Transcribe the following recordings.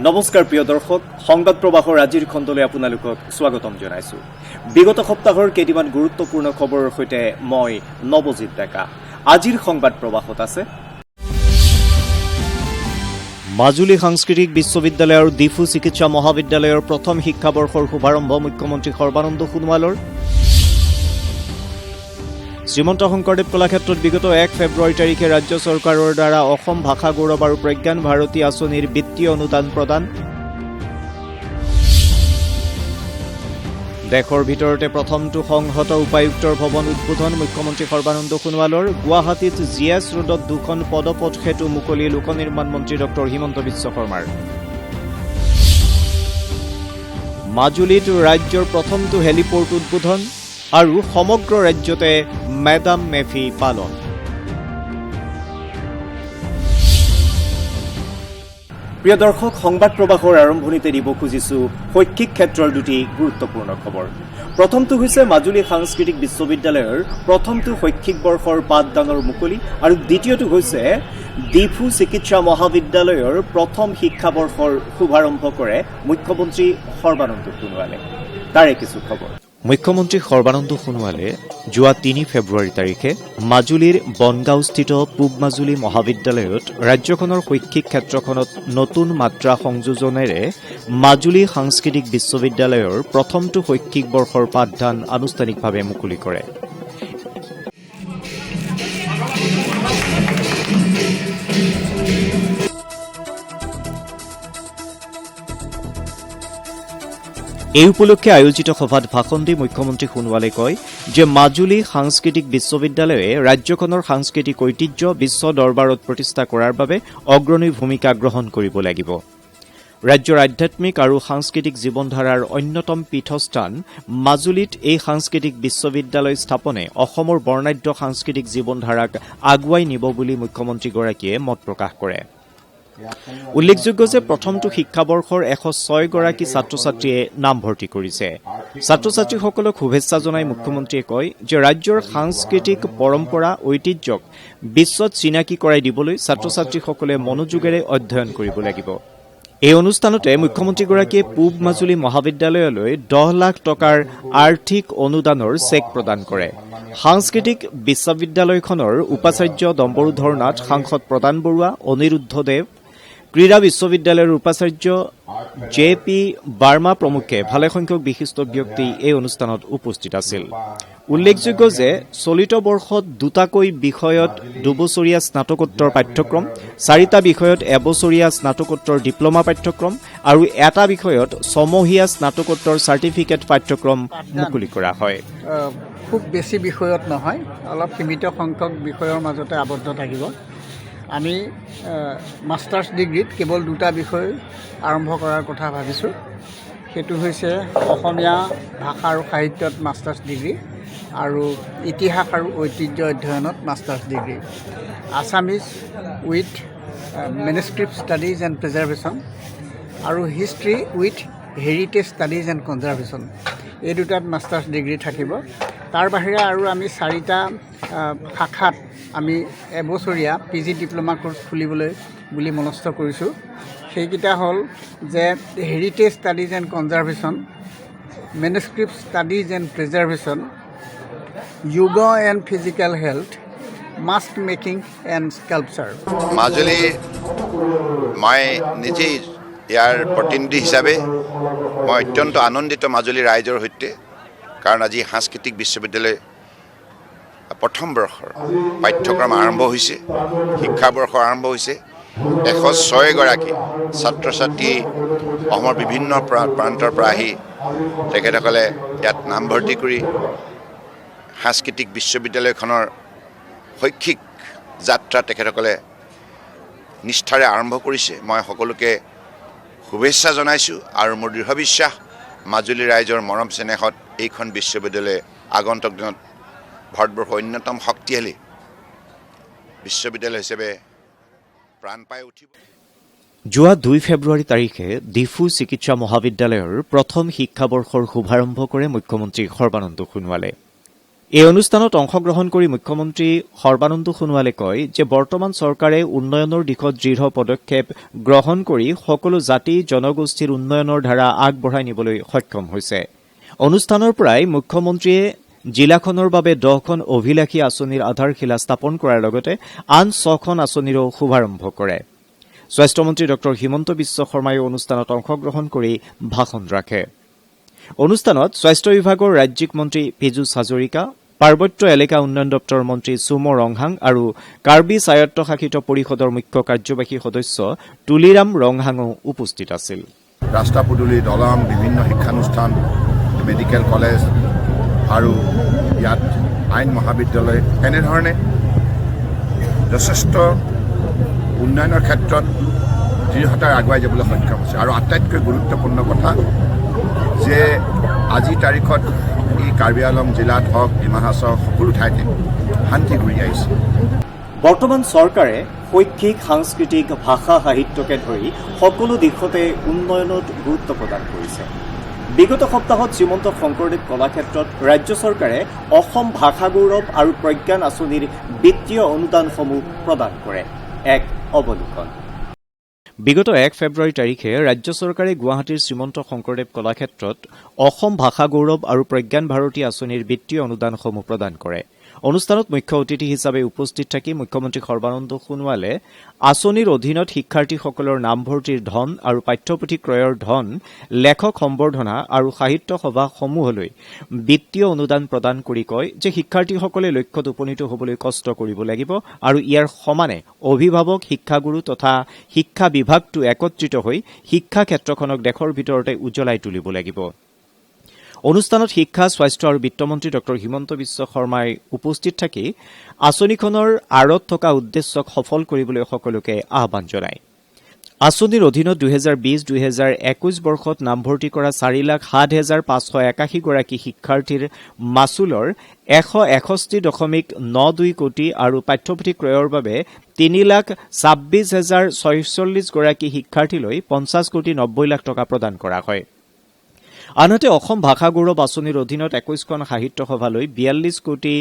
নমস্কাৰ প্ৰিয় দৰ্শক, সংবাদ প্ৰবাহৰ আজিৰ খণ্ডলৈ আপোনালোকক স্বাগতম জনাইছো। বিগত সপ্তাহৰ কেইটামান গুৰুত্বপূৰ্ণ খবৰৰ সৈতে মই নৱজিত ডেকা। আজিৰ সংবাদ প্ৰবাহত আছে মাজুলী সাংস্কৃতিক বিশ্ববিদ্যালয় আৰু ডিফু চিকিৎসা মহাবিদ্যালয়ৰ প্ৰথম শিক্ষাবৰ্ষৰ শুভাৰম্ভ মুখ্যমন্ত্ৰী সৰ্বানন্দ সোণোৱালৰ। শ্ৰীমন্ত শংকৰদেৱ কলাক্ষেত্ৰত বিগত 1 ফেব্ৰুৱাৰী তাৰিখে ৰাজ্য চৰকাৰৰ দ্বাৰা অসম ভাষা গৌৰৱ আৰু প্ৰজ্ঞান ভাৰতী আঁচনিৰ বিত্তীয় অনুদান প্ৰদান। দেশৰ ভিতৰতে প্ৰথমটো সংহত উপায়ুক্তৰ ভৱন উদ্বোধন মুখ্যমন্ত্ৰী সৰ্বানন্দ সোণোৱালৰ। গুৱাহাটীত জিএছ ৰোডত 2খন পদপথ সেতু মুকলি লোক নিৰ্মাণ মন্ত্ৰী ডক্টৰ হিমন্ত বিশ্ব শৰ্মাৰ। মাজুলীত ৰাজ্যৰ প্ৰথমটো হেলিপোৰ্ট উদ্বোধন আৰু সমগ্ৰ ৰাজ্যতে মেডাম মেফি পালন। প্ৰিয় দৰ্শক, সংবাদ প্ৰবাহৰ আৰম্ভণিতে দিব খুজিছো শৈক্ষিক ক্ষেত্ৰৰ দুটি গুৰুত্বপূৰ্ণ খবৰ। প্ৰথমটো হৈছে মাজুলী সাংস্কৃতিক বিশ্ববিদ্যালয়ৰ প্ৰথমটো শৈক্ষিক বৰ্ষৰ পাঠদানৰ মুকলি আৰু দ্বিতীয়টো হৈছে ডিফু চিকিৎসা মহাবিদ্যালয়ৰ প্ৰথম শিক্ষাবৰ্ষৰ শুভাৰম্ভ কৰে মুখ্যমন্ত্ৰী সৰ্বানন্দ সোণোৱালে। তাৰে কিছু খবৰ। মুখ্যমন্ত্ৰী সৰ্বানন্দ সোণোৱালে যোৱা 3 ফেব্ৰুৱাৰী তাৰিখে মাজুলীৰ বনগাঁওস্থিত পূব মাজুলী মহাবিদ্যালয়ত ৰাজ্যখনৰ শৈক্ষিক ক্ষেত্ৰখনত নতুন মাত্ৰা সংযোজনেৰে মাজুলী সাংস্কৃতিক বিশ্ববিদ্যালয়ৰ প্ৰথমটো শৈক্ষিক বৰ্ষৰ পাঠদান আনুষ্ঠানিকভাৱে মুকলি কৰে। এই উপলক্ষে আয়োজিত সভাত ভাষণ দি মুখ্যমন্ত্ৰী সোণোৱালে কয় যে মাজুলী সাংস্কৃতিক বিশ্ববিদ্যালয়ে ৰাজ্যখনৰ সাংস্কৃতিক ঐতিহ্য বিশ্ব দৰবাৰত প্ৰতিষ্ঠা কৰাৰ বাবে অগ্ৰণী ভূমিকা গ্ৰহণ কৰিব লাগিব। ৰাজ্যৰ আধ্যাত্মিক আৰু সাংস্কৃতিক জীৱনধাৰাৰ অন্যতম পীঠস্থান মাজুলীত এই সাংস্কৃতিক বিশ্ববিদ্যালয় স্থাপনে অসমৰ বৰ্ণাঢ্য সাংস্কৃতিক জীৱনধাৰাক আগুৱাই নিব বুলি মুখ্যমন্ত্ৰীগৰাকীয়ে মত প্ৰকাশ কৰে। উল্লেখযোগ্য যে প্ৰথমটো শিক্ষাবৰ্ষৰ 106 গৰাকী ছাত্ৰ ছাত্ৰীয়ে নামভৰ্তি কৰিছে। ছাত্ৰ ছাত্ৰীসকলক শুভেচ্ছা জনাই মুখ্যমন্ত্ৰীয়ে কয় যে ৰাজ্যৰ সাংস্কৃতিক পৰম্পৰা ঐতিহ্যক বিশ্বত চিনাকি কৰাই দিবলৈ ছাত্ৰ ছাত্ৰীসকলে মনোযোগেৰে অধ্যয়ন কৰিব লাগিব। এই অনুষ্ঠানতে মুখ্যমন্ত্ৰীগৰাকীয়ে পূব মাজুলী মহাবিদ্যালয়লৈ 10 লাখ টকাৰ আৰ্থিক অনুদানৰ চেক প্ৰদান কৰে। সাংস্কৃতিক বিশ্ববিদ্যালয়খনৰ উপাচাৰ্য ডম্বৰুধৰ নাথ, সাংসদ প্ৰদান বৰুৱা, অনিৰুদ্ধ দেৱ, ক্ৰীড়া বিশ্ববিদ্যালয়ৰ উপাচাৰ্য JP বাৰ্মা প্ৰমুখে ভালেসংখ্যক বিশিষ্ট ব্যক্তি এই অনুষ্ঠানত উপস্থিত আছিল। উল্লেখযোগ্য যে চলিত বৰ্ষত 2টাকৈ বিষয়ত 2 বছৰীয়া স্নাতকোত্তৰ পাঠ্যক্ৰম, 4টা বিষয়ত 1 বছৰীয়া স্নাতকোত্তৰ ডিপ্ল'মা পাঠ্যক্ৰম আৰু 1টা বিষয়ত 6মহীয়া স্নাতকোত্তৰ চাৰ্টিফিকেট পাঠ্যক্ৰম মুকলি কৰা হয়। খুব বেছি বিষয়ত নহয়, অলপ সীমিত সংখ্যক বিষয়ৰ মাজতে আবদ্ধ থাকিব। আমি মাষ্টাৰ্ছ ডিগ্ৰীত কেৱল 2টা বিষয় আৰম্ভ কৰাৰ কথা ভাবিছোঁ। সেইটো হৈছে অসমীয়া ভাষা আৰু সাহিত্যত মাষ্টাৰ্ছ ডিগ্ৰী আৰু ইতিহাস আৰু ঐতিহ্য অধ্যয়নত masters degree, Assamese with manuscript studies and preservation আৰু history with heritage studies and conservation, এই 2টাত মাষ্টাৰ্ছ ডিগ্ৰী থাকিব। তাৰ বাহিৰে আৰু আমি 4টা শাখাত আমি 1 বছৰীয়া PG ডিপ্ল'মা কোৰ্চ খুলিবলৈ বুলি মনস্থ কৰিছোঁ। সেইকেইটা হ'ল যে heritage studies and conservation, manuscript studies and preservation, yoga and physical health, mask making and sculpture. Majuli মই নিজেই ইয়াৰ প্ৰতিনিধি হিচাপে মই অত্যন্ত আনন্দিত মাজুলী ৰাইজৰ সৈতে, কাৰণ আজি সাংস্কৃতিক বিশ্ববিদ্যালয় প্ৰথম বৰ্ষৰ পাঠ্যক্ৰম আৰম্ভ হৈছে, শিক্ষাবৰ্ষ আৰম্ভ হৈছে। 106 গৰাকী ছাত্ৰ ছাত্ৰী অসমৰ বিভিন্ন প্ৰান্তৰ পৰা আহি তেখেতসকলে ইয়াত নামভৰ্তি কৰি সাংস্কৃতিক বিশ্ববিদ্যালয়খনৰ শৈক্ষিক যাত্ৰা তেখেতসকলে নিষ্ঠাৰে আৰম্ভ কৰিছে। মই সকলোকে শুভেচ্ছা জনাইছোঁ আৰু মোৰ দৃঢ় বিশ্বাস মাজুলী ৰাইজৰ মৰম চেনেহত এইখন বিশ্ববিদ্যালয়ে আগন্তুক দিনত ভাৰতবৰ্ষৰ অন্যতম শক্তিশালী বিশ্ববিদ্যালয় হিচাপে প্ৰাণ পাই উঠিব। যোৱা 2 ফেব্ৰুৱাৰী তাৰিখে ডিফু চিকিৎসা মহাবিদ্যালয়ৰ প্ৰথম শিক্ষাবৰ্ষৰ শুভাৰম্ভ কৰে মুখ্যমন্ত্ৰী সৰ্বানন্দ সোণোৱালে। এই অনুষ্ঠানত অংশগ্ৰহণ কৰি মুখ্যমন্ত্ৰী সৰ্বানন্দ সোণোৱালে কয় যে বৰ্তমান চৰকাৰে উন্নয়নৰ দিশত দৃঢ় পদক্ষেপ গ্ৰহণ কৰি সকলো জাতি জনগোষ্ঠীৰ উন্নয়নৰ ধাৰা আগবঢ়াই নিবলৈ সক্ষম হৈছে। অনুষ্ঠানৰ পৰাই মুখ্যমন্ত্ৰীয়ে জিলাখনৰ বাবে 10খন অভিলাষী আঁচনিৰ আধাৰশিলা স্থাপন কৰাৰ লগতে আন 6খন আঁচনিৰো শুভাৰম্ভ কৰে। স্বাস্থ্যমন্ত্ৰী ড হিমন্ত বিশ্ব শৰ্মায়ো অনুষ্ঠানত অংশগ্ৰহণ কৰি ভাষণ ৰাখে। অনুষ্ঠানত স্বাস্থ্য বিভাগৰ ৰাজ্যিক মন্ত্ৰী পীযুষ হাজৰিকা, পাৰ্বত্য এলেকা উন্নয়ন দপ্তৰৰ মন্ত্ৰী চুমো ৰংহাং আৰু কাৰ্বি স্বায়ত্তশাসিত পৰিষদৰ মুখ্য কাৰ্যবাহী সদস্য তুলিৰাম ৰংহাঙো উপস্থিত আছিল। ৰাস্তা পদূলি, দলং, বিভিন্ন শিক্ষানুষ্ঠান, মেডিকেল কলেজ আৰু ইয়াত আইন মহাবিদ্যালয় এনেধৰণে যথেষ্ট উন্নয়নৰ ক্ষেত্ৰত দৃঢ়তাৰে আগুৱাই যাবলৈ সক্ষম হৈছে। আৰু আটাইতকৈ গুৰুত্বপূৰ্ণ কথা যে আজিৰ তাৰিখত এই কাৰ্বি আংলং জিলাত হওক, ডিমা হাছাও সকলো ঠাইতে শান্তি ঘূৰি আহিছে। বৰ্তমান চৰকাৰে শৈক্ষিক, সাংস্কৃতিক, ভাষা, সাহিত্যকে ধৰি সকলো দিশতে উন্নয়নত গুৰুত্ব প্ৰদান কৰিছে। বিগত সপ্তাহত শ্ৰীমন্ত শংকৰদেৱ কলাক্ষেত্ৰত ৰাজ্য চৰকাৰে অসম ভাষা গৌৰৱ আৰু প্ৰজ্ঞান আঁচনিৰ বিত্তীয় অনুদানসমূহ প্ৰদান কৰে। এক অৱলোকন। বিগত 1 ফেব্ৰুৱাৰী তাৰিখে ৰাজ্য চৰকাৰে গুৱাহাটীৰ শ্ৰীমন্ত শংকৰদেৱ কলাক্ষেত্ৰত অসম ভাষা গৌৰৱ আৰু প্ৰজ্ঞান ভাৰতী আঁচনিৰ বিত্তীয় অনুদানসমূহ প্ৰদান কৰে। অনুষ্ঠানত মুখ্য অতিথি হিচাপে উপস্থিত থাকি মুখ্যমন্ত্ৰী সৰ্বানন্দ সোণোৱালে আঁচনিৰ অধীনত শিক্ষাৰ্থীসকলৰ নামভৰ্তিৰ ধন আৰু পাঠ্যপুথি ক্ৰয়ৰ ধন, লেখক সম্বৰ্ধনা আৰু সাহিত্য সভাসমূহলৈ বিত্তীয় অনুদান প্ৰদান কৰি কয় যে শিক্ষাৰ্থীসকলে লক্ষ্যত উপনীত হ'বলৈ কষ্ট কৰিব লাগিব আৰু ইয়াৰ সমানে অভিভাৱক, শিক্ষাগুৰু তথা শিক্ষা বিভাগটো একত্ৰিত হৈ শিক্ষা ক্ষেত্ৰখনক দেশৰ ভিতৰতে উজ্বলাই তুলিব লাগিব। অনুষ্ঠানত শিক্ষা, স্বাস্থ্য আৰু বিত্তমন্ত্ৰী ড হিমন্ত বিশ্ব শৰ্মাই উপস্থিত থাকি আঁচনিখনৰ আঁৰত থকা উদ্দেশ্যক সফল কৰিবলৈ সকলোকে আহ্বান জনায়। আঁচনিৰ অধীনত 2020-2021 বৰ্ষত নামভৰ্তি কৰা 4,07,581 গৰাকী শিক্ষাৰ্থীৰ মাচুলৰ 161.92 কোটি আৰু পাঠ্যপুথি ক্ৰয়ৰ বাবে 3,26,046 গৰাকী শিক্ষাৰ্থীলৈ 50 কোটি 90 লাখ টকা প্ৰদান কৰা হয়। আনহাতে অসম ভাষা গৌৰৱ আঁচনিৰ অধীনত 21খন সাহিত্য সভালৈ 42 কোটি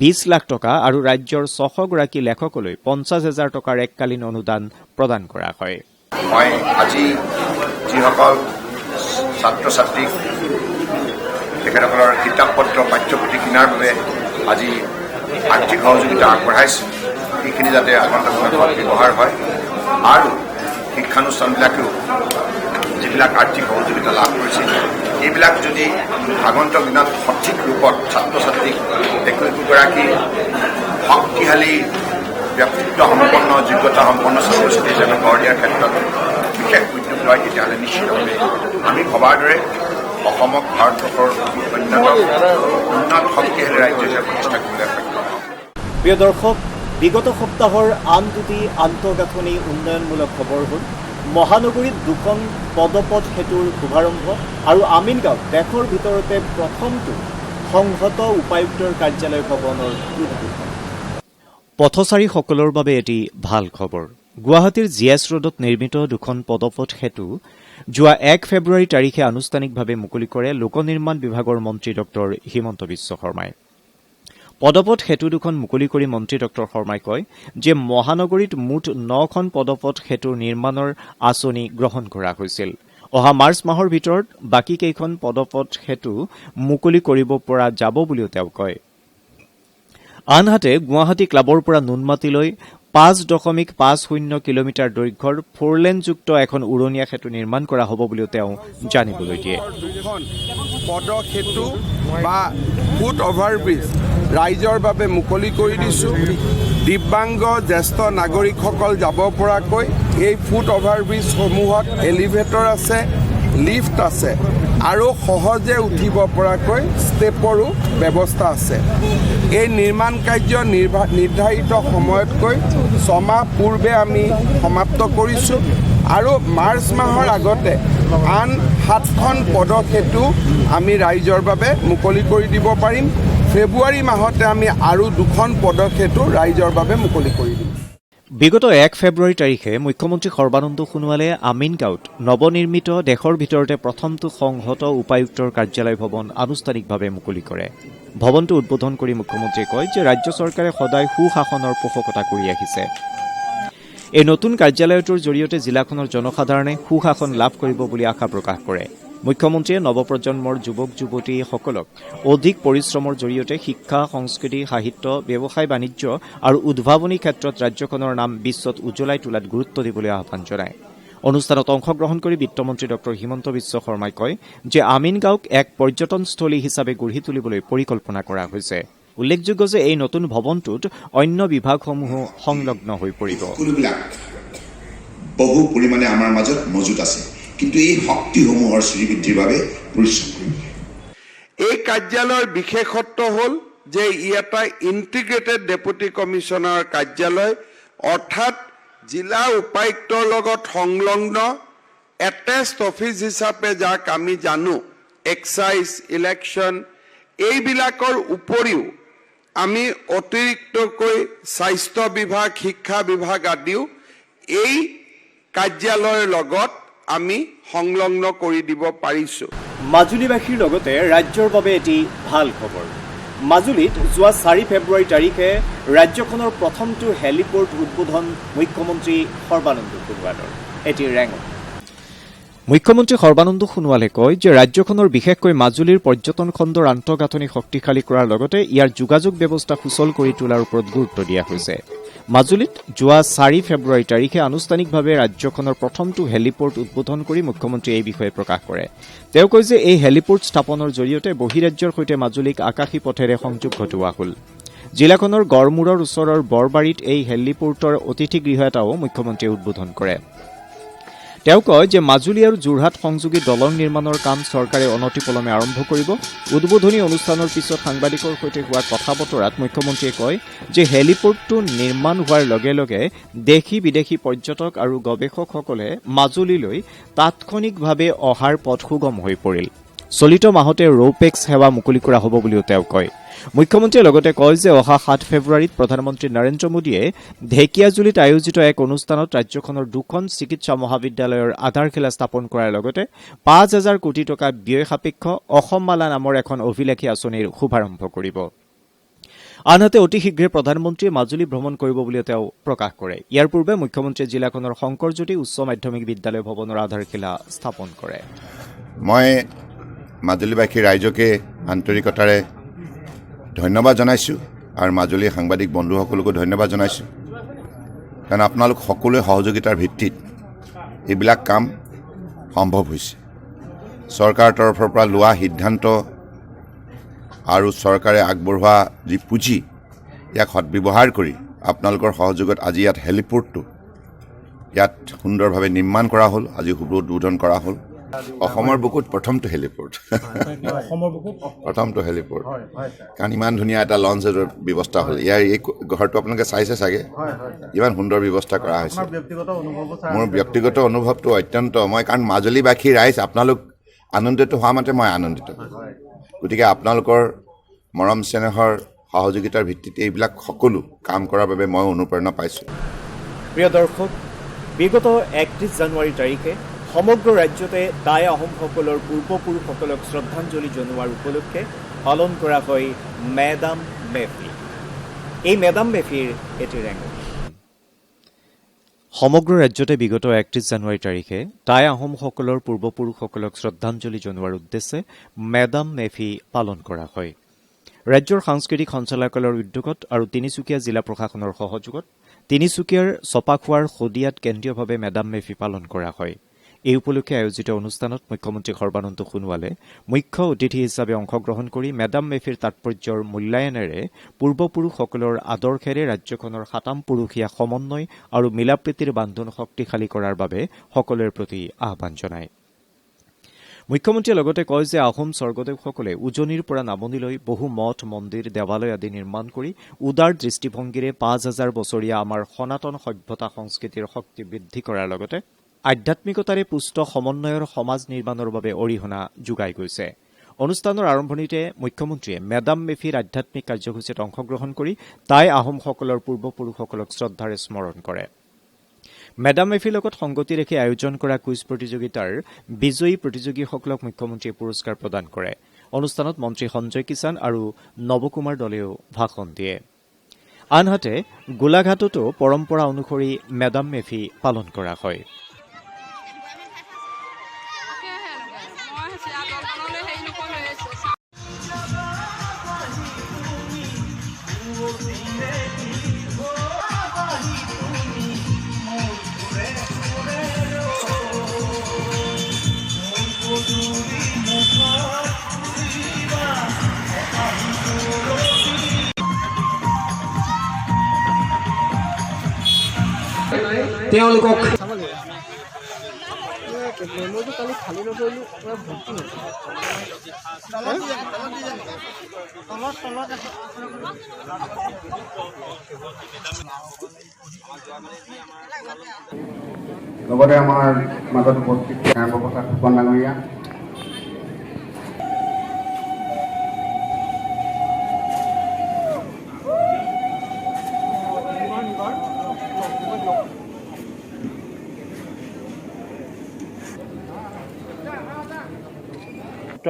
20 লাখ টকা আৰু ৰাজ্যৰ 600 গৰাকী লেখকলৈ 50,000 টকাৰ এককালীন অনুদান প্ৰদান কৰা হয়। মই আজি যিসকল ছাত্ৰ ছাত্ৰীক তেখেতসকলৰ কিতাপ পত্ৰ, পাঠ্যপুথি কিনাৰ বাবে আজি আৰ্থিক সহযোগিতা আগবঢ়াইছোঁ, সেইখিনি যাতে আগন্তুক দিনত ব্যৱহাৰ হয় আৰু শিক্ষানুষ্ঠানবিলাকেও যিবিলাক আৰ্থিক সহযোগিতা লাভ কৰিছিল এইবিলাক যদি আগন্তুক দিনত সঠিক ৰূপত ছাত্ৰ ছাত্ৰীক একোগৰাকী শক্তিশালী ব্যক্তিত্ব সম্পন্ন, যোগ্যতা সম্পন্ন ছাত্ৰ ছাত্ৰী হিচাপে গঢ় দিয়াৰ ক্ষেত্ৰত বিশেষ উদ্যোগ লয়, তেতিয়াহ'লে নিশ্চিতভাৱে আমি ভবাৰ দৰে অসমক ভাৰতবৰ্ষৰ অন্যতম উন্নত শক্তিশালী ৰাজ্য হিচাপে প্ৰতিষ্ঠা কৰিবলৈ সক্ষম হ'ম। প্ৰিয় দৰ্শক, বিগত সপ্তাহৰ আন দুটি আন্তঃগাঁথনি উন্নয়নমূলক খবৰ হ'ল মহানগৰীত 2খন পদপথ সেতুৰ শুভাৰম্ভ আৰু আমিনগাঁৱত দেশৰ ভিতৰতে প্ৰথমটো সংহত উপায়ুক্তৰ কাৰ্যালয় ভৱনৰ উদ্বোধন। পথচাৰীসকলৰ বাবে এটি ভাল খবৰ। গুৱাহাটীৰ জিএছ ৰোডত নিৰ্মিত 2খন পদপথ সেতু যোৱা 1 ফেব্ৰুৱাৰী তাৰিখে আনুষ্ঠানিকভাৱে মুকলি কৰে লোক নিৰ্মাণ বিভাগৰ মন্ত্ৰী ড হিমন্ত বিশ্ব শৰ্মাই। পদপথ সেতু 2খন মুকলি কৰি মন্ত্ৰী ড শৰ্মাই কয় যে মহানগৰীত মুঠ 9খন পদপথ সেতুৰ নিৰ্মাণৰ আঁচনি গ্ৰহণ কৰা হৈছিল। অহা মাৰ্চ মাহৰ ভিতৰত বাকী কেইখন পদপথ সেতু মুকলি কৰিব পৰা যাব বুলিও তেওঁ কয়। আনহাতে গুৱাহাটী ক্লাবৰ পৰা নুনমাটিলৈ 5.50 কিলোমিটাৰ দৈৰ্ঘ্যৰ 4লেনযুক্ত এখন উৰণীয়া সেতু নিৰ্মাণ কৰা হ'ব বুলিও তেওঁ জানিবলৈ দিয়ে। পদ সেতু বা ফুট অভাৰব্ৰিজ ৰাইজৰ বাবে মুকলি কৰি দিছোঁ। দিব্যাংগ জ্যেষ্ঠ নাগৰিকসকল যাব পৰাকৈ এই ফুট অভাৰব্ৰিজসমূহত এলিভেটৰ আছে, লিফ্ট আছে আৰু সহজে উঠিব পৰাকৈ ষ্টেপৰো ব্যৱস্থা আছে। এই নিৰ্মাণ কাৰ্য নিৰ্ধাৰিত সময়তকৈ 6 মাহ পূৰ্বে আমি সমাপ্ত কৰিছোঁ আৰু মাৰ্চ মাহৰ আগতে আন 7খন পদসেতু আমি ৰাইজৰ বাবে মুকলি কৰি দিব পাৰিম। ফেব্ৰুৱাৰী মাহতে আমি আৰু 2খন পদসেতু ৰাইজৰ বাবে মুকলি কৰি দিম। বিগত 1 ফেব্ৰুৱাৰী তাৰিখে মুখ্যমন্ত্ৰী সৰ্বানন্দ সোণোৱালে আমিনগাঁৱত নৱনিৰ্মিত দেশৰ ভিতৰতে প্ৰথমটো সংহত উপায়ুক্তৰ কাৰ্যালয় ভৱন আনুষ্ঠানিকভাৱে মুকলি কৰে। ভৱনটো উদ্বোধন কৰি মুখ্যমন্ত্ৰীয়ে কয় যে ৰাজ্য চৰকাৰে সদায় সুশাসনৰ পোষকতা কৰি আহিছে। এই নতুন কাৰ্যালয়টোৰ জৰিয়তে জিলাখনৰ জনসাধাৰণে সুশাসন লাভ কৰিব বুলি আশা প্ৰকাশ কৰে। মুখ্যমন্ত্ৰীয়ে নৱপ্ৰজন্মৰ যুৱক যুৱতীসকলক অধিক পৰিশ্ৰমৰ জৰিয়তে শিক্ষা, সংস্কৃতি, সাহিত্য, ব্যৱসায় বাণিজ্য আৰু উদ্ভাৱনী ক্ষেত্ৰত ৰাজ্যখনৰ নাম বিশ্বত উজ্বলাই তোলাত গুৰুত্ব দিবলৈ আহ্বান জনায়। অনুষ্ঠানত অংশগ্ৰহণ কৰি বিত্তমন্ত্ৰী ড হিমন্ত বিশ্ব শৰ্মাই কয় যে আমিনগাঁওক এক পৰ্যটনস্থলী হিচাপে গঢ়ি তুলিবলৈ পৰিকল্পনা কৰা হৈছে। উল্লেখযোগ্য যে এই নতুন ভৱনটোত অন্য বিভাগসমূহো সংলগ্ন হৈ পৰিব। বহু পৰিমাণে আমাৰ মাজত মজুত আছে, কিন্তু এই শক্তিসমূহৰ শ্ৰীবৃদ্ধিৰ বাবে পৰিশ্ৰম কৰিব। এই কাৰ্যালয়ৰ বিশেষত্ব হ'ল যে ই এটা ইণ্টিগ্ৰেটেড ডেপুটি কমিশ্যনাৰ কাৰ্যালয়, অৰ্থাৎ জিলা উপায়ুক্তৰ লগত সংলগ্ন এটেচড অফিচ হিচাপে যাক আমি জানো, এক্সাইজ, ইলেকশ্যন, এইবিলাকৰ উপৰিও আমি অতিৰিক্তকৈ স্বাস্থ্য বিভাগ, শিক্ষা বিভাগ আদিও এই কাৰ্যালয়ৰ লগত আমি সংলগ্ন কৰি দিব পাৰিছোঁ। মাজুলীবাসীৰ লগতে ৰাজ্যৰ বাবে এটি ভাল খবৰ। মাজুলীত যোৱা 4 ফেব্ৰুৱাৰী তাৰিখে ৰাজ্যখনৰ প্ৰথমটো হেলিপৰ্ট উদ্বোধন মুখ্যমন্ত্ৰী সৰ্বানন্দ সোণোৱালৰ। এটি ৰেঙত মুখ্যমন্ত্ৰী সৰ্বানন্দ সোণোৱালে কয় যে ৰাজ্যখনৰ বিশেষকৈ মাজুলীৰ পৰ্যটন খণ্ডৰ আন্তঃগাঁথনি শক্তিশালী কৰাৰ লগতে ইয়াৰ যোগাযোগ ব্যৱস্থা সুচল কৰি তোলাৰ ওপৰত গুৰুত্ব দিয়া হৈছে। মাজুলীত যোৱা 4 ফেব্ৰুৱাৰী তাৰিখে আনুষ্ঠানিকভাৱে ৰাজ্যখনৰ প্ৰথমটো হেলিপৰ্ট উদ্বোধন কৰি মুখ্যমন্ত্ৰীয়ে এই বিষয়ে প্ৰকাশ কৰে। তেওঁ কয় যে এই হেলিপৰ্ট স্থাপনৰ জৰিয়তে বহিৰাজ্যৰ সৈতে মাজুলীক আকাশী পথেৰে সংযোগ ঘটোৱা হ'ল। জিলাখনৰ গড়মূৰৰ ওচৰৰ বৰবাৰীত এই হেলিপৰ্টৰ অতিথিগৃহ এটাও মুখ্যমন্ত্ৰীয়ে উদ্বোধন কৰে। তেওঁ কয় যে মাজুলী আৰু যোৰহাট সংযোগী দলং নিৰ্মাণৰ কাম চৰকাৰে অনতিপলমে আৰম্ভ কৰিব। উদ্বোধনী অনুষ্ঠানৰ পিছত সাংবাদিকৰ সৈতে হোৱা কথা বতৰাত মুখ্যমন্ত্ৰীয়ে কয় যে হেলিপৰ্টটো নিৰ্মাণ হোৱাৰ লগে লগে দেশী বিদেশী পৰ্যটক আৰু গৱেষকসকলে মাজুলীলৈ তাৎক্ষণিকভাৱে অহাৰ পথ সুগম হৈ পৰিল। চলিত মাহতে ৰৌপেক্স সেৱা মুকলি কৰা হ'ব বুলিও তেওঁ কয়। মুখ্যমন্ত্ৰীয়ে লগতে কয় যে অহা 7 ফেব্ৰুৱাৰীত প্ৰধানমন্ত্ৰী নৰেন্দ্ৰ মোদীয়ে ঢেকিয়াজুলিত আয়োজিত এক অনুষ্ঠানত ৰাজ্যখনৰ 2খন চিকিৎসা মহাবিদ্যালয়ৰ আধাৰশিলা স্থাপন কৰাৰ লগতে 5,000 কোটি টকা ব্যয় সাপেক্ষ অসমমালা নামৰ এখন অভিলেখী আঁচনিৰ শুভাৰম্ভ কৰিব। আনহাতে অতি শীঘ্ৰে প্ৰধানমন্ত্ৰীয়ে মাজুলী ভ্ৰমণ কৰিব বুলিও তেওঁ প্ৰকাশ কৰে। ইয়াৰ পূৰ্বে মুখ্যমন্ত্ৰীয়ে জিলাখনৰ শংকৰজ্যোতি উচ্চ মাধ্যমিক বিদ্যালয় ভৱনৰ আধাৰশিলা স্থাপন কৰে। মই মাজুলীবাসী ৰাইজকে আন্তৰিকতাৰে ধন্যবাদ জনাইছোঁ আৰু মাজুলী সাংবাদিক বন্ধুসকলকো ধন্যবাদ জনাইছোঁ, কাৰণ আপোনালোক সকলোৱে সহযোগিতাৰ ভিত্তিত এইবিলাক কাম সম্ভৱ হৈছে। চৰকাৰৰ তৰফৰ পৰা লোৱা সিদ্ধান্ত আৰু চৰকাৰে আগবঢ়োৱা যি পুঁজি, ইয়াক সদ্ব্যৱহাৰ কৰি আপোনালোকৰ সহযোগত আজি ইয়াত হেলিপৰ্টটো ইয়াত সুন্দৰভাৱে নিৰ্মাণ কৰা হ'ল, আজি শুভ উদ্বোধন কৰা হ'ল। অসমৰ বুকুত প্ৰথমটো হেলিপৰ্ট, কাৰণ ইমান ধুনীয়া এটা লঞ্চৰ ব্যৱস্থা হ'ল। ইয়াৰ এই ঘৰটো আপোনালোকে চাইছে চাগে, ইমান সুন্দৰ ব্যৱস্থা কৰা হৈছে। মোৰ ব্যক্তিগত অনুভৱটো অত্যন্ত, কাৰণ মাজুলীবাসী ৰাইজ আপোনালোক আনন্দিত হোৱা মতে মই আনন্দিত। গতিকে আপোনালোকৰ মৰম চেনেহৰ সহযোগিতাৰ ভিত্তিত এইবিলাক সকলো কাম কৰাৰ বাবে মই অনুপ্ৰেৰণা পাইছোঁ। প্ৰিয় দৰ্শক, বিগত 31 জানুৱাৰী তাৰিখে সমগ্ৰ ৰাজ্যতে টাই আহোমসকলৰ পূৰ্বপুৰুষসকলক শ্ৰদ্ধাঞ্জলি জনোৱাৰ উপলক্ষে পালন কৰা হয় মেডাম মেফি। এই মেডাম মেফিৰ এটি ৰেঙনি। সমগ্ৰ ৰাজ্যতে বিগত 31 জানুৱাৰী তাৰিখে টাই আহোমসকলৰ পূৰ্বপুৰুষসকলক শ্ৰদ্ধাঞ্জলি জনোৱাৰ উদ্দেশ্যে মেডাম মেফি পালন কৰা হয়। ৰাজ্যৰ সাংস্কৃতিক সঞ্চালকালয়ৰ উদ্যোগত আৰু তিনিচুকীয়া জিলা প্ৰশাসনৰ সহযোগত তিনিচুকীয়াৰ চপাখোৱাৰ শদিয়াত কেন্দ্ৰীয়ভাৱে মেডাম মেফি পালন কৰা হয়। এই উপলক্ষে আয়োজিত অনুষ্ঠানত মুখ্যমন্ত্ৰী সৰ্বানন্দ সোণোৱালে মুখ্য অতিথি হিচাপে অংশগ্ৰহণ কৰি মেডাম মেফিৰ তাৎপৰ্যৰ মূল্যায়নেৰে পূৰ্বপুৰুষসকলৰ আদৰ্শেৰে ৰাজ্যখনৰ 7 পুৰুষীয়া সমন্বয় আৰু মিলাপ্ৰীতিৰ বান্ধোন শক্তিশালী কৰাৰ বাবে সকলোৰে প্ৰতি আহ্বান জনায়। মুখ্যমন্ত্ৰীয়ে লগতে কয় যে আহোম স্বৰ্গদেউসকলে উজনিৰ পৰা নামনিলৈ বহু মঠ, মন্দিৰ, দেৱালয় আদি নিৰ্মাণ কৰি উদাৰ দৃষ্টিভংগীৰে 5,000 বছৰীয়া আমাৰ সনাতন সভ্যতা সংস্কৃতিৰ শক্তি বৃদ্ধি কৰাৰ লগতে আধ্যাত্মিকতাৰে পুষ্ট সমন্বয়ৰ সমাজ নিৰ্মাণৰ বাবে অৰিহণা যোগাই গৈছে। অনুষ্ঠানৰ আৰম্ভণিতে মুখ্যমন্ত্ৰীয়ে মেডাম মেফিৰ আধ্যাত্মিক কাৰ্যসূচীত অংশগ্ৰহণ কৰি টাই আহোমসকলৰ পূৰ্বপুৰুষসকলক শ্ৰদ্ধাৰে স্মৰণ কৰে। মেডাম মেফিৰ লগত সংগতি ৰাখি আয়োজন কৰা কুইজ প্ৰতিযোগিতাৰ বিজয়ী প্ৰতিযোগীসকলক মুখ্যমন্ত্ৰীয়ে পুৰস্কাৰ প্ৰদান কৰে। অনুষ্ঠানত মন্ত্ৰী সঞ্জয় কিষাণ আৰু নৱকুমাৰ দলেও ভাষণ দিয়ে। আনহাতে গোলাঘাটতো পৰম্পৰা অনুসৰি মেডাম মেফি পালন কৰা হয়। তেওঁলোকক লগতে আমাৰ মাজত উপস্থিত প্ৰসাদ ফুকন ডাঙৰীয়া,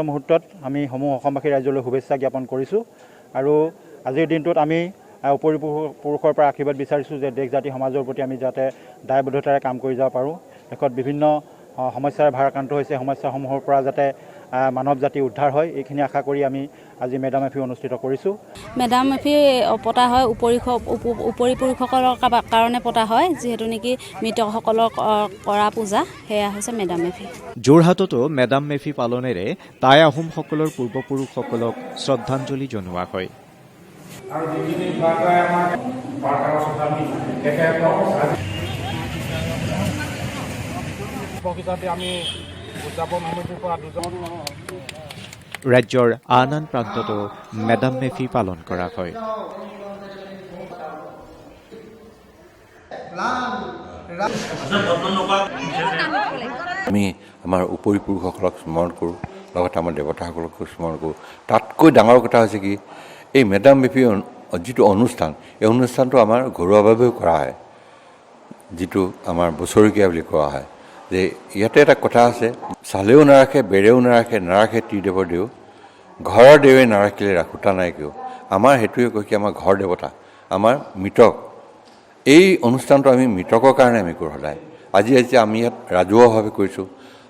মুহূৰ্তত আমি সমূহ অসমবাসী ৰাইজলৈ শুভেচ্ছা জ্ঞাপন কৰিছোঁ আৰু আজিৰ দিনটোত আমি উপৰি পুৰুষৰ পৰা আশীৰ্বাদ বিচাৰিছোঁ যে দেশ জাতি সমাজৰ প্ৰতি আমি যাতে দায়বদ্ধতাৰে কাম কৰি যাব পাৰোঁ। দেশত বিভিন্ন সমস্যাৰ ভাৰাক্ৰান্ত হৈছে, সমস্যাসমূহৰ পৰা যাতে মানৱ জাতি উদ্ধাৰ হয়, এইখিনি আশা কৰি আমি আজি মেডাম মেফি অনুষ্ঠিত কৰিছোঁ। মেডাম মেফি পতা হয় উপৰি পুৰুষসকলৰ কাৰণে পতা হয়, যিহেতু নেকি মৃতকসকলৰ কৰা পূজা, সেয়া হৈছে মেডাম মেফি। যোৰহাটতো মেডাম মেফি পালনেৰে টাই আহোমসকলৰ পূৰ্বপুৰুষসকলক শ্ৰদ্ধাঞ্জলি জনোৱা হয়। ৰাজ্যৰ আন আন প্ৰান্ততো মেডাম মেফি পালন কৰা হয়। আমি আমাৰ উপৰি পুৰুষসকলক স্মৰণ কৰোঁ, লগতে আমাৰ দেৱতাসকলকো স্মৰণ কৰোঁ। তাতকৈ ডাঙৰ কথা হৈছে কি, এই মেডাম মেফি যিটো অনুষ্ঠান, এই অনুষ্ঠানটো আমাৰ ঘৰুৱাভাৱেও কৰা হয়, যিটো আমাৰ বছৰেকীয়া বুলি কোৱা হয়। যে ইয়াতে এটা কথা আছে, চালেও নাৰাখে, বেৰেও নাৰাখে, নাৰাখে ত্ৰিদেৱৰ দেও, ঘৰৰ দেৱে নাৰাখিলে ৰাখোতা নাই কিয়। আমাৰ সেইটোৱে কয় কি, আমাৰ ঘৰ দেৱতা, আমাৰ মৃতক। এই অনুষ্ঠানটো আমি মৃতকৰ কাৰণে আমি কৰোঁ সদায়। আজি আমি ইয়াত ৰাজহুৱাভাৱে কৰিছোঁ,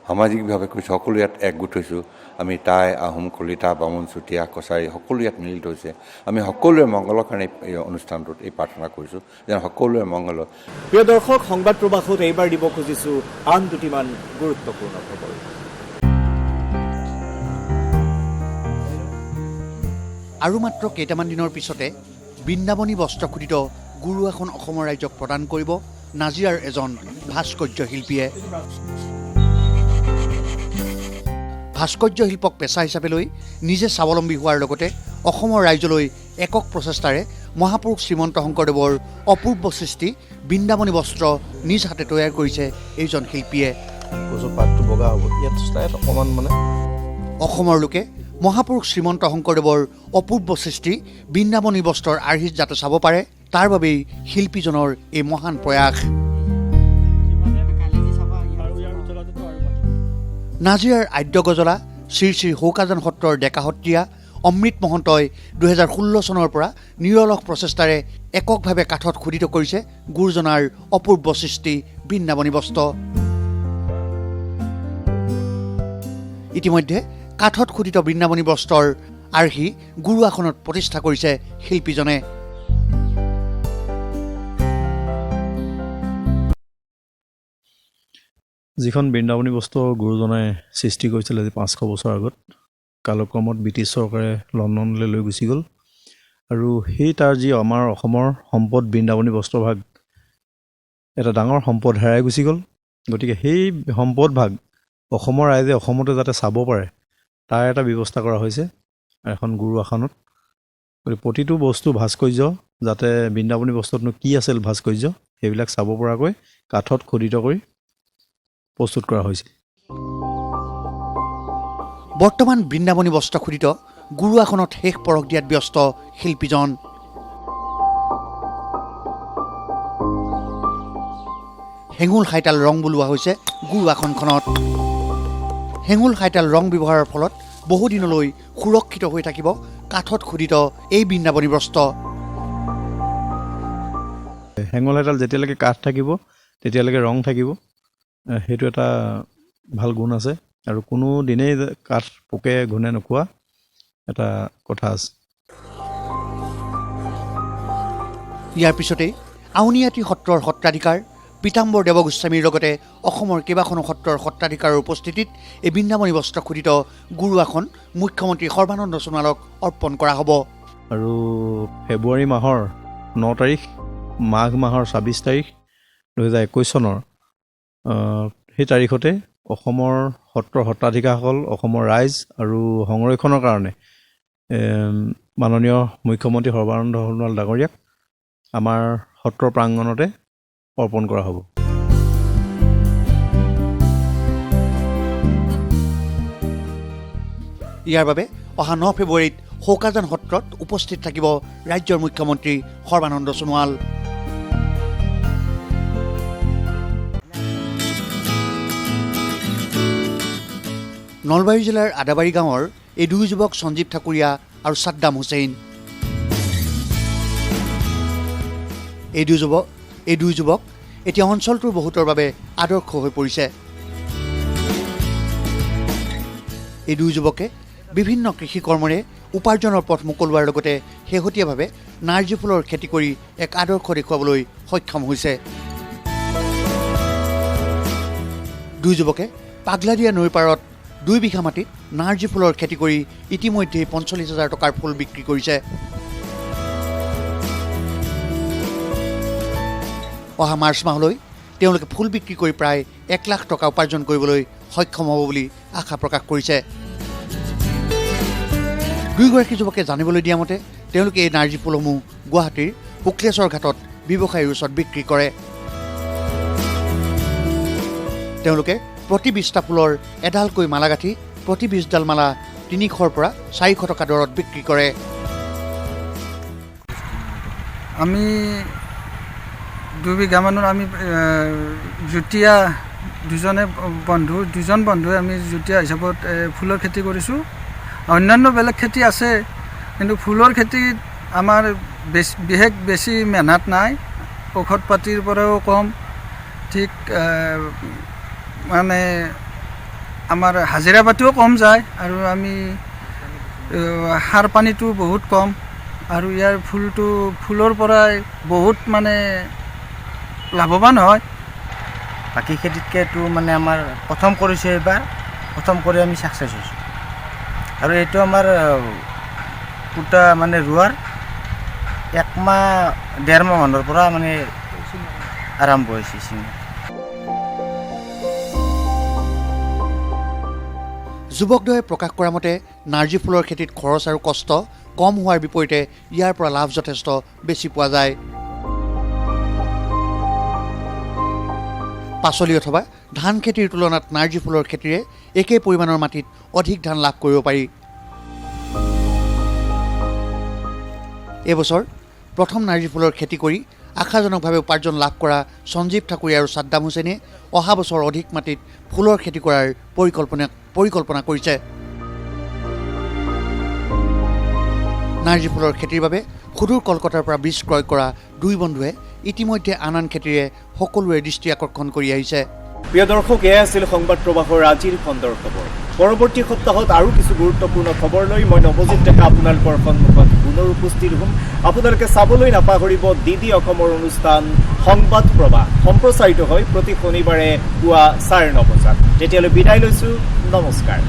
সামাজিকভাৱে কৰিছোঁ, সকলো ইয়াত একগোট হৈছোঁ। আমি টাই, আহোম, কলিতা, বামুণ, চুতীয়া, কছাৰী সকলো ইয়াত মিলিত হৈছে। আমি সকলোৰে মংগলৰ কাৰণে এই অনুষ্ঠানটোত এই প্ৰাৰ্থনা কৰিছোঁ যেন সকলোৰে মংগল। প্ৰিয় দৰ্শক, সংবাদ প্ৰবাসত এইবাৰ দিব খুজিছোঁ আন দুটিমান গুৰুত্বপূৰ্ণ খবৰ। আৰু মাত্ৰ কেইটামান দিনৰ পিছতে বৃন্দাবনী বস্ত্ৰখোদিত গুৰু এখন অসমৰ ৰাইজক প্ৰদান কৰিব নাজিৰাৰ এজন ভাস্কৰ্য শিল্পীয়ে। ভাস্কৰ্য শিল্পক পেচা হিচাপে লৈ নিজে স্বাৱলম্বী হোৱাৰ লগতে অসমৰ ৰাইজলৈ একক প্ৰচেষ্টাৰে মহাপুৰুষ শ্ৰীমন্ত শংকৰদেৱৰ অপূৰ্ব সৃষ্টি বৃন্দাবনী বস্ত্ৰ নিজ হাতে তৈয়াৰ কৰিছে এইজন শিল্পীয়ে। অসমৰ লোকে মহাপুৰুষ শ্ৰীমন্ত শংকৰদেৱৰ অপূৰ্ব সৃষ্টি বৃন্দাবনী বস্ত্ৰৰ আৰ্হিত যাতে চাব পাৰে, তাৰ বাবেই শিল্পীজনৰ এই মহান প্ৰয়াস। নাজিৰাৰ আদ্য গজলা শ্ৰী শ্ৰী সৌকাজান সত্ৰৰ ডেকা সত্ৰীয়া অমৃত মহন্তই 2016 চনৰ পৰা নিৰলস প্ৰচেষ্টাৰে এককভাৱে কাঠত খোদিত কৰিছে গুৰুজনাৰ অপূৰ্ব সৃষ্টি বৃন্দাবনী বস্ত্ৰ। ইতিমধ্যে কাঠত খোদিত বৃন্দাবনী বস্ত্ৰৰ আৰ্হি গুৰু আসনত প্ৰতিষ্ঠা কৰিছে শিল্পীজনে। যিখন বৃন্দাবনী বস্ত্ৰ গুৰুজনাই সৃষ্টি কৰিছিল আজি 500 বছৰ আগত, কালক্ৰমত ব্ৰিটিছ চৰকাৰে লণ্ডনলৈ লৈ গুচি গ'ল আৰু সেই তাৰ যি আমাৰ অসমৰ সম্পদ বৃন্দাবনী বস্ত্ৰভাগ এটা ডাঙৰ সম্পদ হেৰাই গুচি গ'ল। গতিকে সেই সম্পদ ভাগ অসমৰ ৰাইজে অসমতে যাতে চাব পাৰে তাৰ এটা ব্যৱস্থা কৰা হৈছে এখন গুৰু আসনত। গতিকে প্ৰতিটো বস্তু ভাস্কৰ্য যাতে বৃন্দাবনী বস্ত্ৰতনো কি আছিল ভাস্কৰ্য সেইবিলাক চাব পৰাকৈ কাঠত খোদিত কৰি প্ৰস্তুত কৰা হৈছে। বৰ্তমান বৃন্দাবনী বস্ত্ৰ খোদিত গুৰু আসনত শেষ পৰশ দিয়াত ব্যস্ত শিল্পীজন। হেঙুল খাইতাল ৰং বুলোৱা হৈছে গুৰু আসনখনত। হেঙুল খাইতাল ৰং ব্যৱহাৰৰ ফলত বহুদিনলৈ সুৰক্ষিত হৈ থাকিব কাঠত খোদিত এই বৃন্দাবনী বস্ত্ৰ। হেঙুল এডাল যেতিয়ালৈকে কাঠ থাকিব তেতিয়ালৈকে ৰং থাকিব, সেইটো এটা ভাল গুণ আছে আৰু কোনো দিনেই কাঠ পোকে ঘূণে নোখোৱা এটা কথা আছে। ইয়াৰ পিছতেই আউনীআটী সত্ৰৰ সত্ৰাধিকাৰ পীতাম্বৰ দেৱগোস্বামীৰ লগতে অসমৰ কেইবাখনো সত্ৰৰ সত্ৰাধিকাৰৰ উপস্থিতিত এই বৃন্দাবনী বস্ত্ৰ খোদিত গুৰু আসন মুখ্যমন্ত্ৰী সৰ্বানন্দ সোণোৱালক অৰ্পণ কৰা হ'ব। আৰু ফেব্ৰুৱাৰী মাহৰ 9 তাৰিখ, মাঘ মাহৰ 26 তাৰিখ 2021 চনৰ সেই তাৰিখতে অসমৰ সত্ৰৰ সত্ৰাধিকাৰসকল, অসমৰ ৰাইজ আৰু সংৰক্ষণৰ কাৰণে মাননীয় মুখ্যমন্ত্ৰী সৰ্বানন্দ সোণোৱাল ডাঙৰীয়াক আমাৰ সত্ৰৰ প্ৰাংগণতে অৰ্পণ কৰা হ'ব। ইয়াৰ বাবে অহা 9 ফেব্ৰুৱাৰীত শৌকাজান সত্ৰত উপস্থিত থাকিব ৰাজ্যৰ মুখ্যমন্ত্ৰী সৰ্বানন্দ সোণোৱাল। নলবাৰী জিলাৰ আদাবাৰী গাঁৱৰ এই দুই যুৱক সঞ্জীৱ ঠাকুৰীয়া আৰু ছাদ্দাম হুছেইন। এই দুই যুৱক এতিয়া অঞ্চলটোৰ বহুতৰ বাবে আদৰ্শ হৈ পৰিছে। এই দুই যুৱকে বিভিন্ন কৃষি কৰ্মৰে উপাৰ্জনৰ পথ মোকলোৱাৰ লগতে শেহতীয়াভাৱে নাৰ্জী ফুলৰ খেতি কৰি এক আদৰ্শ দেখুৱাবলৈ সক্ষম হৈছে। দুই যুৱকে পাগলাদিয়া নৈৰ পাৰত 2 বিঘা মাটিত নাৰ্জী ফুলৰ খেতি কৰি ইতিমধ্যে 45,000 টকাৰ ফুল বিক্ৰী কৰিছে। অহা মাৰ্চ মাহলৈ তেওঁলোকে ফুল বিক্ৰী কৰি প্ৰায় 1 লাখ টকা উপাৰ্জন কৰিবলৈ সক্ষম হ'ব বুলি আশা প্ৰকাশ কৰিছে। দুয়োগৰাকী যুৱকে জানিবলৈ দিয়া মতে তেওঁলোকে এই নাৰ্জী ফুলসমূহ গুৱাহাটীৰ শুক্লেশ্বৰ ঘাটত ব্যৱসায়ীৰ ওচৰত বিক্ৰী কৰে। তেওঁলোকে প্ৰতি 20টা ফুলৰ এডালকৈ মালা গাঁঠি প্ৰতি 20ডাল মালা 300ৰ পৰা 400 টকা দৰত বিক্ৰী কৰে। আমি 2 বিঘা মানৰ আমি যুটীয়া দুজন বন্ধুৱে আমি যুটীয়া হিচাপত ফুলৰ খেতি কৰিছোঁ। অন্যান্য বেলেগ খেতি আছে, কিন্তু ফুলৰ খেতিত আমাৰ বিশেষ বেছি মেহনত নাই, ঔষধ পাতিৰ পৰাও কম, ঠিক মানে আমাৰ হাজিৰা পাতিও কম যায় আৰু আমি সাৰ পানীটো বহুত কম আৰু ইয়াৰ ফুলৰ পৰাই বহুত মানে লাভৱান হয়। বাকী খেতিতকৈতো মানে আমাৰ প্ৰথম কৰিছোঁ, এইবাৰ প্ৰথম কৰি আমি ছাকচেছ হৈছোঁ আৰু এইটো আমাৰ পুতা মানে ৰোৱাৰ 1 মাহ 1.5 মাহ মানৰ পৰা মানে আৰম্ভ হৈছে ছিঙা। যুৱকদ্বয়ে প্ৰকাশ কৰা মতে নাৰ্জী ফুলৰ খেতিত খৰচ আৰু কষ্ট কম হোৱাৰ বিপৰীতে ইয়াৰ পৰা লাভ যথেষ্ট বেছি পোৱা যায়। পাচলি অথবা ধান খেতিৰ তুলনাত নাৰ্জী ফুলৰ খেতিৰে একে পৰিমাণৰ মাটিত অধিক ধান লাভ কৰিব পাৰি। এইবছৰ প্ৰথম নাৰ্জী ফুলৰ খেতি কৰি আশাজনকভাৱে উপাৰ্জন লাভ কৰা সঞ্জীৱ ঠাকুৰীয়া আৰু ছাদ্দাম হুছেইনে অহা বছৰ অধিক মাটিত ফুলৰ খেতি কৰাৰ পৰিকল্পনা কৰিছে। নাৰ্জী ফুলৰ খেতিৰ বাবে সুদূৰ কলকাতাৰ পৰা বীজ ক্ৰয় কৰা দুই বন্ধুৱে ইতিমধ্যে আন খেতিৰে সকলোৰে দৃষ্টি আকৰ্ষণ কৰি আহিছে। প্ৰিয় দৰ্শক, এয়া আছিল সংবাদ প্ৰবাহৰ আজিৰ খণ্ডৰ খবৰ। পৰৱৰ্তী সপ্তাহত আৰু কিছু গুৰুত্বপূৰ্ণ খবৰ লৈ মই নৱজিত ডেকা আপোনালোকৰ সন্মুখত পুনৰ উপস্থিত হ'ম। আপোনালোকে চাবলৈ নাপাহৰিব DD অসমৰ অনুষ্ঠান সংবাদ প্ৰবাহ সম্প্ৰচাৰিত হয় প্ৰতি শনিবাৰে পুৱা 9:30 বজাত। তেতিয়ালৈ বিদায় লৈছোঁ, নমস্কাৰ।